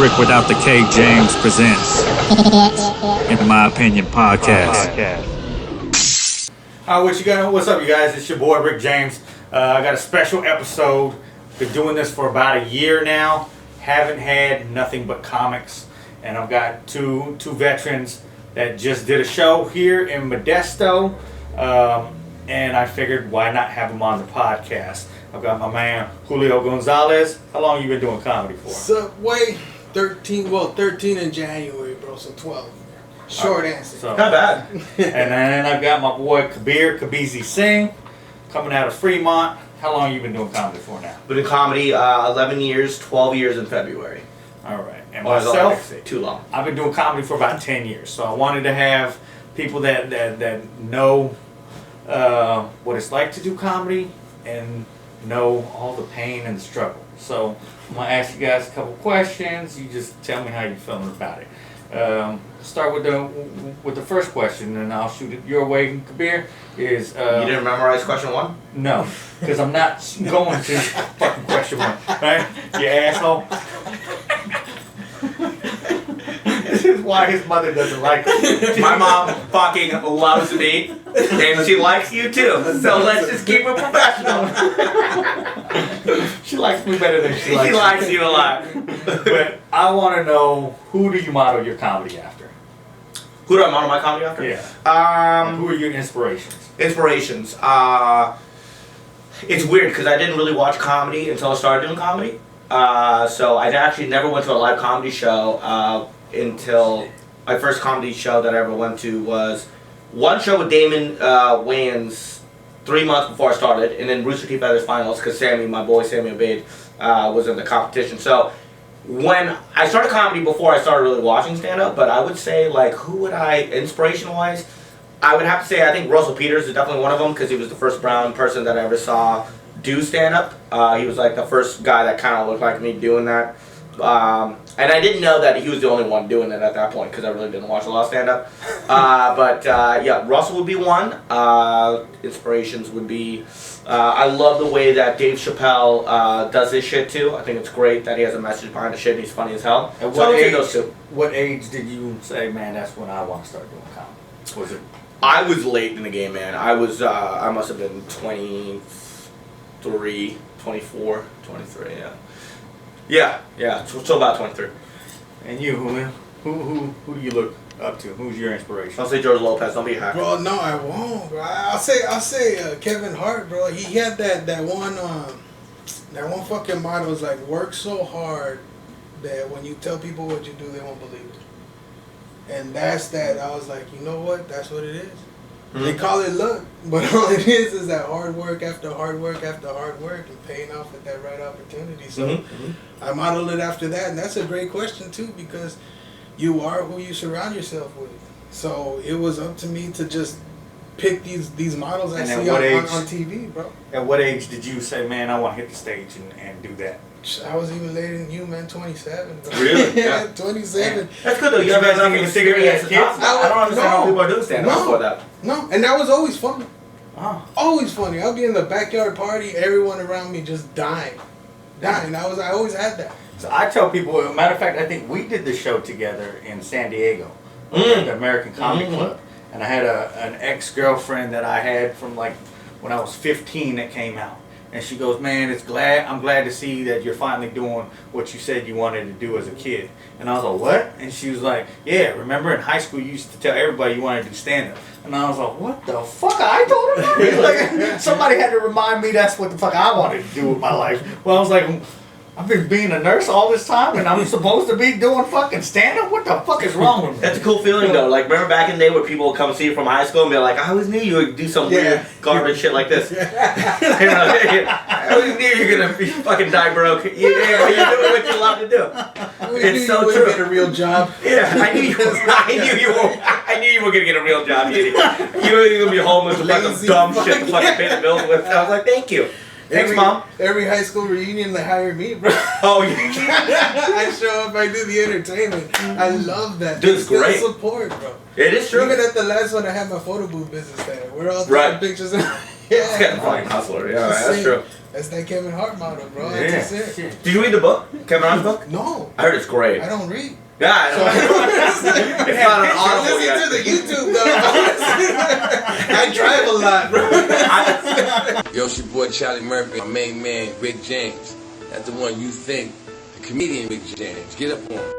Rick Without the K James presents, in my opinion, podcast. What's up, you guys? It's your boy Rick James. I got a special episode. Been doing this for about a year now. Haven't had nothing but comics, and I've got two veterans that just did a show here in Modesto, and I figured why not have them on the podcast. I've got my man Julio Gonzalez. How long you been doing comedy for? Subway, 13 in January, bro, so 12. Short answer. So, not bad. And then I've got my boy Kabir, Singh, coming out of Fremont. How long you been doing comedy for now? Been in comedy 11 years, 12 years in February. All right. And Myself, myself, too long. I've been doing comedy for about 10 years. So I wanted to have people that know what it's like to do comedy and know all the pain and the struggle. So I'm going to ask you guys a couple questions. You just tell me how you're feeling about it. Start with the first question, and I'll shoot it your way. Kabir is You didn't memorize question one? no, because I'm not going to fucking question one, right? You asshole. This is why his mother doesn't like him. My mom fucking loves me, and she likes you too. So let's just keep it professional. She likes me better than She likes you a lot. But I want to know, who do you model your comedy after? Who do I model my comedy after? Yeah. Who are your inspirations? Inspirations. It's weird because I didn't really watch comedy until I started doing comedy. So I actually never went to a live comedy show until my first comedy show that I ever went to was one show with Damon Wayans 3 months before I started, and then Rooster Teeth Feathers finals because my boy Sammy Obeyed, was in the competition. So when I started comedy before I started really watching stand-up, but I would say, like, who would inspiration-wise, I would have to say I think Russell Peters is definitely one of them because he was the first brown person that I ever saw do stand-up. He was like the first guy that kind of looked like me doing that. And I didn't know that he was the only one doing it at that point because I really didn't watch a lot of stand-up. But yeah, Russell would be one. Inspirations would be, I love the way that Dave Chappelle does his shit too. I think it's great that he has a message behind the shit and he's funny as hell. At So I would say those two. What age did you say, man, that's when I want to start doing comedy? Was it? I was late in the game, man. I must have been 23, 24, 23, yeah. Yeah, so about 23. And you, Julio? Who do you look up to? Who's your inspiration? I'll say George Lopez, don't be happy. Bro, no, I won't, bro. I'll say Kevin Hart, bro. He had that one fucking motto was like, work so hard that when you tell people what you do, they won't believe it. And that's that. I was like, you know what? That's what it is. Mm-hmm. They call it luck, but all it is that hard work after hard work after hard work and paying off at that right opportunity. So I modeled it after that, and that's a great question too because you are who you surround yourself with. So it was up to me to just pick these models I see on TV, bro. At what age did you say, man, I want to hit the stage and do that? I was even later than you, man. 27. Bro. Really? Yeah, 27. That's good though. You guys have any experience. I don't understand how people are doing stand-up before that. No, and that was always funny. Oh. Always funny. I'll be in the backyard party, everyone around me just dying. I always had that. So I tell people, as a matter of fact, I think we did the show together in San Diego, at the American Comedy Club. And I had an ex-girlfriend that I had from like when I was 15 that came out. And she goes, man, I'm glad to see that you're finally doing what you said you wanted to do as a kid. And I was like, what? And she was like, yeah, remember in high school you used to tell everybody you wanted to do stand-up. And I was like, what the fuck? I told her that? Like, somebody had to remind me that's what the fuck I wanted to do with my life. Well, I was like, I've been being a nurse all this time and I'm supposed to be doing fucking stand-up? What the fuck is wrong with me? That's a cool feeling though. Like, remember back in the day where people would come see you from high school and be like, I always knew you would do some weird garbage shit like this. I always knew you were going to be fucking die broke. You're doing what you love to do. It's so true. Get a real job. Yeah, I knew you were going to get a real job. You were going to be homeless with fucking dumb shit to fucking pay the bills with. I was like, thank you. Thanks, Mom. Every high school reunion, they hire me, bro. Oh, yeah. I show up, I do the entertainment. I love that. Dude, it's great. Support, bro. It is true. Even at the last one, I had my photo booth business there. We're all taking pictures. It's getting fucking hustler. Yeah, that's true. That's that Kevin Hart model, bro. Yeah, That's it. shit. Did you read the book? Kevin Hart's book? No, I heard it's great. I don't read. Yeah, I know. It's not an audible Listen yet. to the YouTube though. I drive a lot, bro. Yo, it's your boy Charlie Murphy, my main man, Rick James. That's the one you think, the comedian Rick James. Get up on him.